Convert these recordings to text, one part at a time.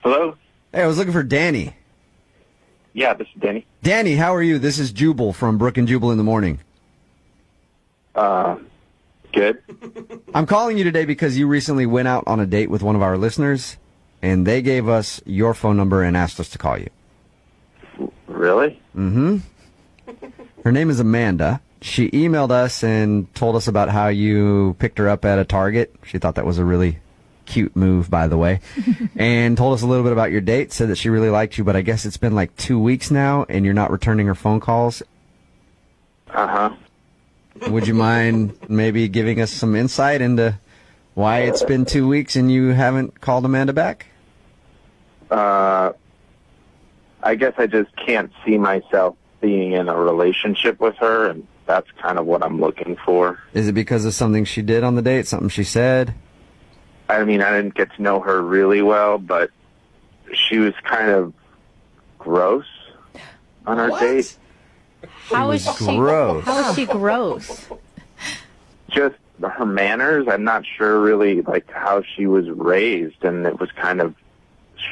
Hello? Hey, I was looking for Danny. Yeah, this is Danny. Danny, how are you? This is Jubal from Brook and Jubal in the Morning. Good. I'm calling you today because you recently went out on a date with one of our listeners, and they gave us your phone number and asked us to call you. Really? Mm-hmm. Her name is Amanda. She emailed us and told us about how you picked her up at a Target. She thought that was a really cute move, by the way, and told us a little bit about your date, said that she really liked you, but I guess it's been like 2 weeks now, and you're not returning her phone calls. Uh-huh. Would you mind maybe giving us some insight into why it's been 2 weeks and you haven't called Amanda back? I guess I just can't see myself being in a relationship with her, and that's kind of what I'm looking for. Is it because of something she did on the date, something she said? I mean, I didn't get to know her really well, but she was kind of gross on our date. How is she gross? How is she gross? Just her manners. I'm not sure really like how she was raised, and it was kind of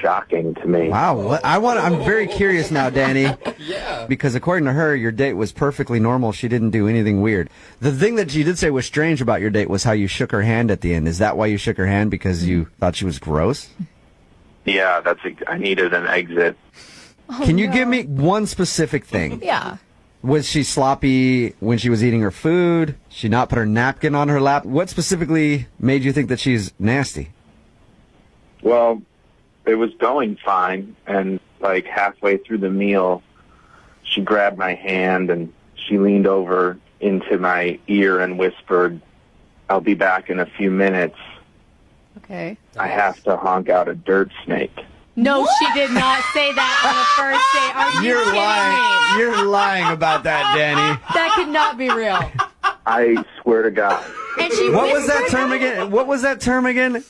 shocking to me. Wow, I'm very curious now, Danny. Yeah. Because according to her, your date was perfectly normal. She didn't do anything weird. The thing that she did say was strange about your date was how you shook her hand at the end. Is that why you shook her hand? Because you thought she was gross? Yeah, I needed an exit. Can you give me one specific thing? Yeah. Was she sloppy when she was eating her food? She not put her napkin on her lap? What specifically made you think that she's nasty? Well, it was going fine, and like halfway through the meal, she grabbed my hand and she leaned over into my ear and whispered, "I'll be back in a few minutes. Okay. I have to honk out a dirt snake." No, she did not say that on the first date. Are you You're kidding lying. me? You're lying about that, Danny. That could not be real. I swear to God. And she What was that whispered term again? What was that term again?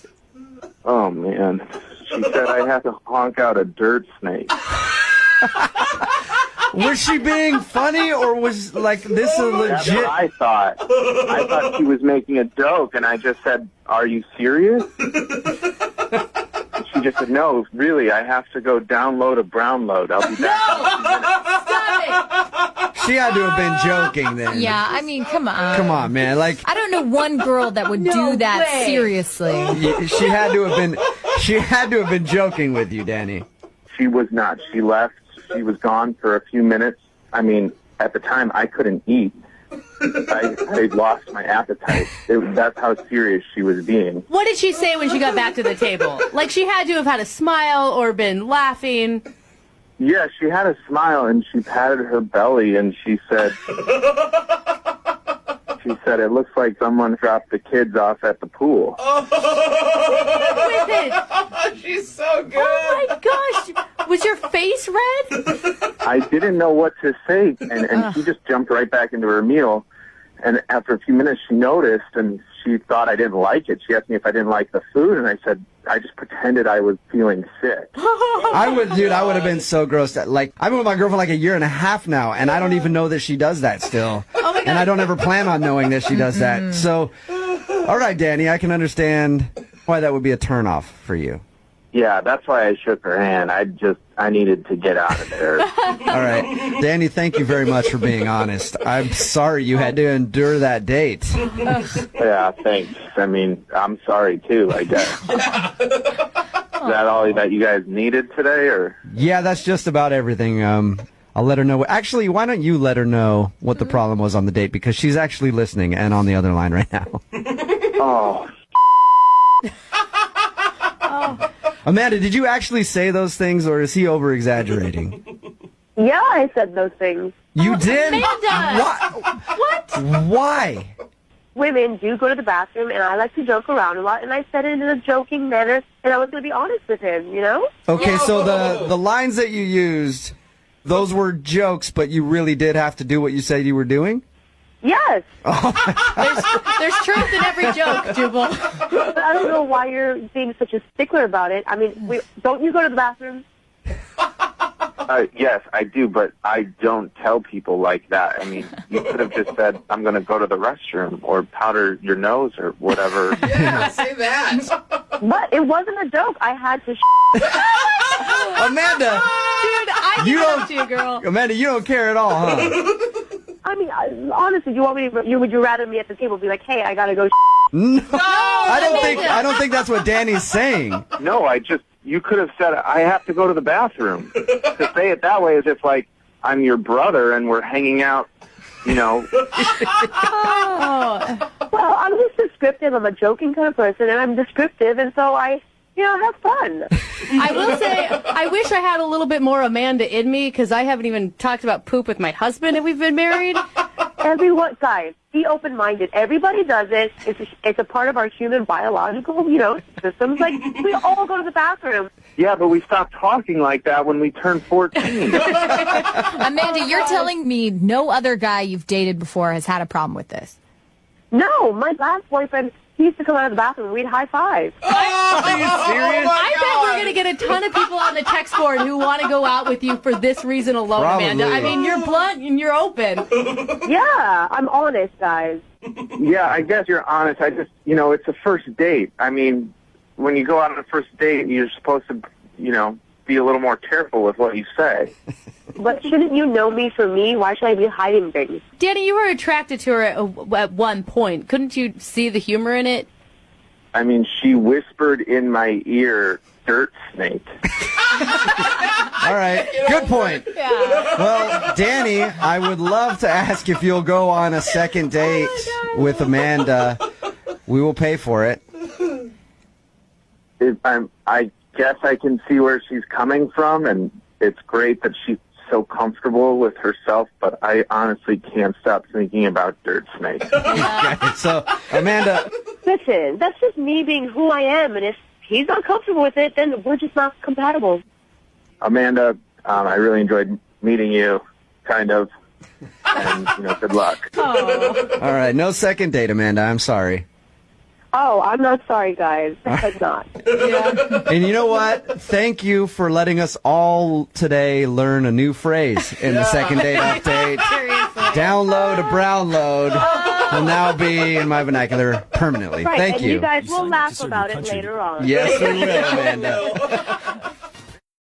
Oh, man. She said I have to honk out a dirt snake. Was she being funny, or was like this a That's legit? what I thought. I thought she was making a joke, and I just said, "Are you serious?" She just said, "No, really, I have to go download a brown load. I'll be back." Stop She had to have been joking then. it. Yeah, I mean, come on. Come on, man. Like I don't know one girl that would do that way. seriously. she had to have been. She had to have been joking with you, Danny. She was not. She left. She was gone for a few minutes. I mean, at the time, I couldn't eat. I lost my appetite. That's how serious she was being. What did she say when she got back to the table? Like, she had to have had a smile or been laughing. Yeah, she had a smile, and she patted her belly, and she said, "It looks like someone dropped the kids off at the pool." With it. She's so good. Oh, my gosh. Was your face red? I didn't know what to say, and she just jumped right back into her meal. And after a few minutes, she noticed, and she thought I didn't like it. She asked me if I didn't like the food, and I said, I just pretended I was feeling sick. I would have been so grossed out. Like, I've been with my girlfriend like a year and a half now, and I don't even know that she does that still. Oh, my God. And I don't ever plan on knowing that she does that. So, all right, Danny, I can understand why that would be a turnoff for you. Yeah, that's why I shook her hand. I needed to get out of there. All right. Danny, thank you very much for being honest. I'm sorry you had to endure that date. Yeah, thanks. I mean, I'm sorry, too, I guess. Is that all that you guys needed today, or? Yeah, that's just about everything. I'll let her know. Actually, why don't you let her know what the problem was on the date? Because she's actually listening and on the other line right now. Oh. Amanda, did you actually say those things, or is he over-exaggerating? Yeah, I said those things. You did? Amanda! What? Why? Women do go to the bathroom, and I like to joke around a lot, and I said it in a joking manner, and I was going to be honest with him, you know? Okay, so the lines that you used, those were jokes, but you really did have to do what you said you were doing? Yes. There's truth in every joke, Jubal. But I don't know why you're being such a stickler about it. I mean, don't you go to the bathroom? Yes, I do, but I don't tell people like that. I mean, you could have just said, "I'm going to go to the restroom," or powder your nose, or whatever. Yeah, say that. But it wasn't a joke. I had to Amanda, Dude, I You give it don't- up to you, girl. Amanda, you don't care at all, huh? I mean, honestly, you want me to, would you rather me at the table be like, hey, I gotta go No, I don't think that's what Danny's saying. No, you could have said, I have to go to the bathroom. To say it that way is if, like, I'm your brother and we're hanging out, you know. Oh. Well, I'm just descriptive. I'm a joking kind of person, and I'm descriptive, and so I, have fun. I will say, I wish I had a little bit more Amanda in me, because I haven't even talked about poop with my husband and we've been married. Everyone, guys, be open-minded. Everybody does it. It's a part of our human biological, systems. Like, we all go to the bathroom. Yeah, but we stopped talking like that when we turned 14. Amanda, you're telling me no other guy you've dated before has had a problem with this? No, my last boyfriend, he used to come out of the bathroom and we'd high-five. Are you serious? I bet we're going to get a ton of people on the text board who want to go out with you for this reason alone, Probably. Amanda. I mean, you're blunt and you're open. Yeah, I'm honest, guys. Yeah, I guess you're honest. I just, it's a first date. I mean, when you go out on a first date, you're supposed to, be a little more careful with what you say. But shouldn't you know me for me? Why should I be hiding things? Danny, you were attracted to her at one point. Couldn't you see the humor in it? I mean, she whispered in my ear, dirt snake. All right, good point. Yeah. Well, Danny, I would love to ask if you'll go on a second date with Amanda. We will pay for it. I guess I can see where she's coming from, and it's great that she's so comfortable with herself, but I honestly can't stop thinking about dirt snake. Okay, so, Amanda, Listen, that's just me being who I am, and if he's not comfortable with it, then we're just not compatible. Amanda, I really enjoyed meeting you, kind of, and, good luck. Oh. all right, no second date, Amanda. I'm sorry. Oh, I'm not sorry, guys. I'm not. Yeah. And you know what? Thank you for letting us all today learn a new phrase in the second date update. Seriously. Download a brown load will now be in my vernacular permanently. Right, Thank and you guys will laugh about it later on. Yes, we will, Amanda.